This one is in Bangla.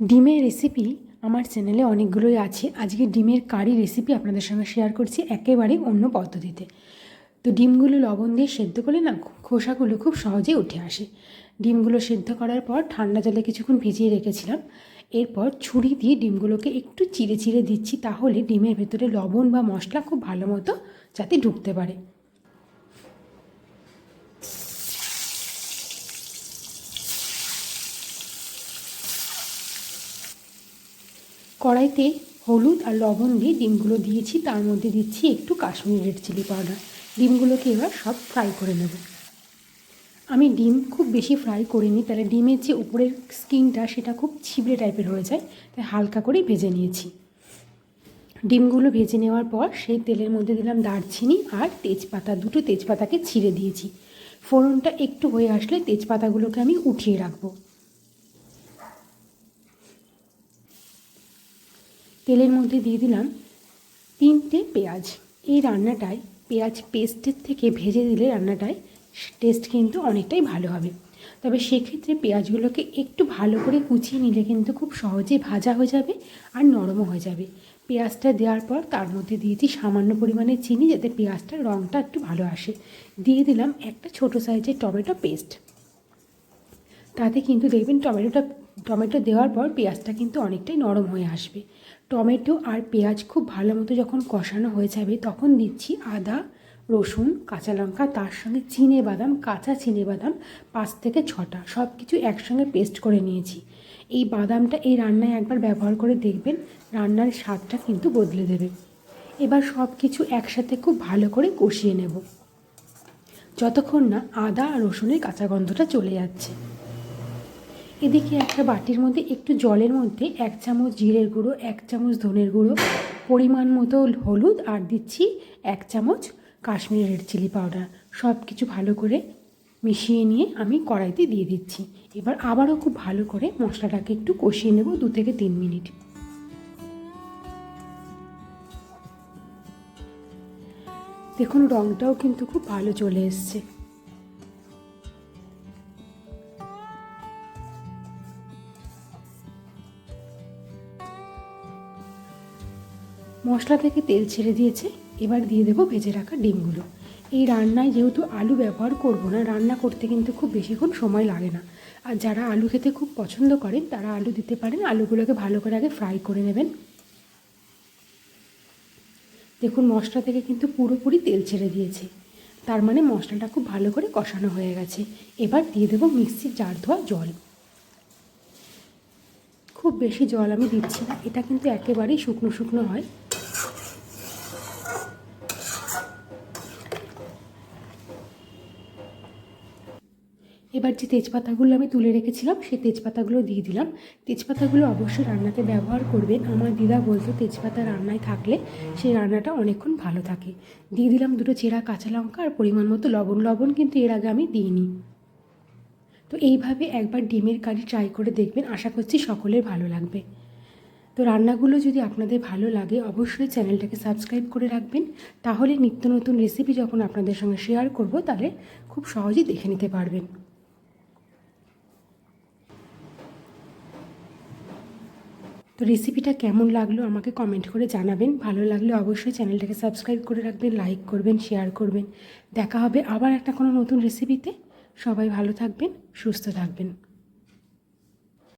ডিমের রেসিপি আমার চ্যানেলে অনেকগুলোই আছে। আজকে ডিমের কারি রেসিপি আপনাদের সঙ্গে শেয়ার করছি একেবারে অন্য পদ্ধতিতে। তো ডিমগুলো লবণ দিয়ে সেদ্ধ করলে না খোসাগুলো খুব সহজেই উঠে আসে। ডিমগুলো সেদ্ধ করার পর ঠান্ডা জলে কিছুক্ষণ ভিজিয়ে রেখেছিলাম। এরপর ছুরি দিয়ে ডিমগুলোকে একটু চিড়ে চিড়ে দিচ্ছি, তাহলে ডিমের ভেতরে লবণ বা মশলা খুব ভালো মতো যাতে ঢুকতে পারে। কড়াইতে হলুদ আর লবণ দিয়ে ডিমগুলো দিয়েছি, তার মধ্যে দিচ্ছি একটু কাশ্মীরি রেড চিলি পাউডার। ডিমগুলোকে এবার সব ফ্রাই করে নেব। আমি ডিম খুব বেশি ফ্রাই করিনি, তাহলে ডিমের যে উপরের স্কিনটা সেটা খুব ছিবড়ে টাইপের হয়ে যায়, তাই হালকা করেই ভেজে নিয়েছি। ডিমগুলো ভেজে নেওয়ার পর সেই তেলের মধ্যে দিলাম দারচিনি আর তেজপাতা, দুটো তেজপাতাকে ছিঁড়ে দিয়েছি। ফোড়নটা একটু হয়ে আসলে তেজপাতাগুলোকে আমি উঠিয়ে রাখবো। তেলের মধ্যে দিয়ে দিলাম 3টে পেঁয়াজ। এই রান্নাটায় পেঁয়াজ পেস্টের থেকে ভেজে দিলে রান্নাটায় টেস্ট কিন্তু অনেকটাই ভালো হবে। তবে সেক্ষেত্রে পেঁয়াজগুলোকে একটু ভালো করে কুচিয়ে নিলে কিন্তু খুব সহজে ভাজা হয়ে যাবে আর নরমও হয়ে যাবে। পেঁয়াজটা দেওয়ার পর তার মধ্যে দিয়েছি সামান্য পরিমাণে চিনি, যাতে পেঁয়াজটার রঙটা একটু ভালো আসে। দিয়ে দিলাম একটা ছোটো সাইজের টমেটো পেস্ট। তাতে কিন্তু দেখবেন টমেটো দেওয়ার পর পেঁয়াজটা কিন্তু অনেকটাই নরম হয়ে আসবে। টমেটো আর পেঁয়াজ খুব ভালো মতো যখন কষানো হয়ে যাবে, তখন দিচ্ছি আদা, রসুন, কাঁচা লঙ্কা, তার সঙ্গে চিনেবাদাম, কাঁচা চিনেবাদাম 5 থেকে 6টা, সব কিছু একসঙ্গে পেস্ট করে নিয়েছি। এই বাদামটা এই রান্নায় একবার ব্যবহার করে দেখবেন, রান্নার স্বাদটা কিন্তু বদলে দেবে। এবার সব কিছু একসাথে খুব ভালো করে কষিয়ে নেব, যতক্ষণ না আদা আর রসুনের কাঁচা গন্ধটা চলে যাচ্ছে। এদিকে একটা বাটির মধ্যে একটু জলের মধ্যে 1 চামচ জিরের গুঁড়ো, 1 চামচ ধনের গুঁড়ো, পরিমাণ মতো হলুদ আর দিচ্ছি 1 চামচ কাশ্মীরি রেড চিলি পাউডার, সব কিছু ভালো করে মিশিয়ে নিয়ে আমি কড়াইতে দিয়ে দিচ্ছি। এবার আবারও খুব ভালো করে মশলাটাকে একটু কষিয়ে নেব 2 থেকে 3 মিনিট। দেখুন রঙটাও কিন্তু খুব ভালো চলে এসছে। মশলা থেকে তেল ছেড়ে দিয়েছে, এবার দিয়ে দেবো ভেজে রাখা ডিমগুলো। এই রান্নায় যেহেতু আলু ব্যবহার করব না, রান্না করতে কিন্তু খুব বেশিক্ষণ সময় লাগে না। আর যারা আলু খেতে খুব পছন্দ করেন তারা আলু দিতে পারেন। আলুগুলোকে ভালো করে আগে ফ্রাই করে নেবেন। দেখুন মশলা থেকে কিন্তু পুরোপুরি তেল ছেড়ে দিয়েছে, তার মানে মশলাটা খুব ভালো করে কষানো হয়ে গেছে। এবার দিয়ে দেবো মিক্সির জার ধোয়া জল। খুব বেশি জল আমি দিচ্ছি না, এটা কিন্তু একেবারেই শুকনো শুকনো হয়। এবার যে তেজপাতাগুলো আমি তুলে রেখেছিলাম সেই তেজপাতাগুলো দিয়ে দিলাম। তেজপাতাগুলো অবশ্যই রান্নাতে ব্যবহার করবেন। আমার দিদা বলতো তেজপাতা রান্নায় থাকলে সেই রান্নাটা অনেকক্ষণ ভালো থাকে। দিয়ে দিলাম 2টো চেরা কাঁচা লঙ্কা আর পরিমাণ মতো লবণ। লবণ কিন্তু এর আগে আমি দিইনি। তো এইভাবে একবার ডিমের কারি ট্রাই করে দেখবেন, আশা করছি সকলের ভালো লাগবে। তো রান্নাগুলো যদি আপনাদের ভালো লাগে অবশ্যই চ্যানেলটাকে সাবস্ক্রাইব করে রাখবেন, তাহলে নিত্য নতুন রেসিপি যখন আপনাদের সঙ্গে শেয়ার করব তাহলে খুব সহজেই দেখে নিতে পারবেন। তো রেসিপিটা কেমন লাগলো আমাকে কমেন্ট করে জানাবেন। ভালো লাগলে অবশ্যই চ্যানেলটাকে সাবস্ক্রাইব করে রাখবেন, লাইক করবেন, শেয়ার করবেন। দেখা হবে আবার একটা কোনো নতুন রেসিপিতে। সবাই ভালো থাকবেন, সুস্থ থাকবেন।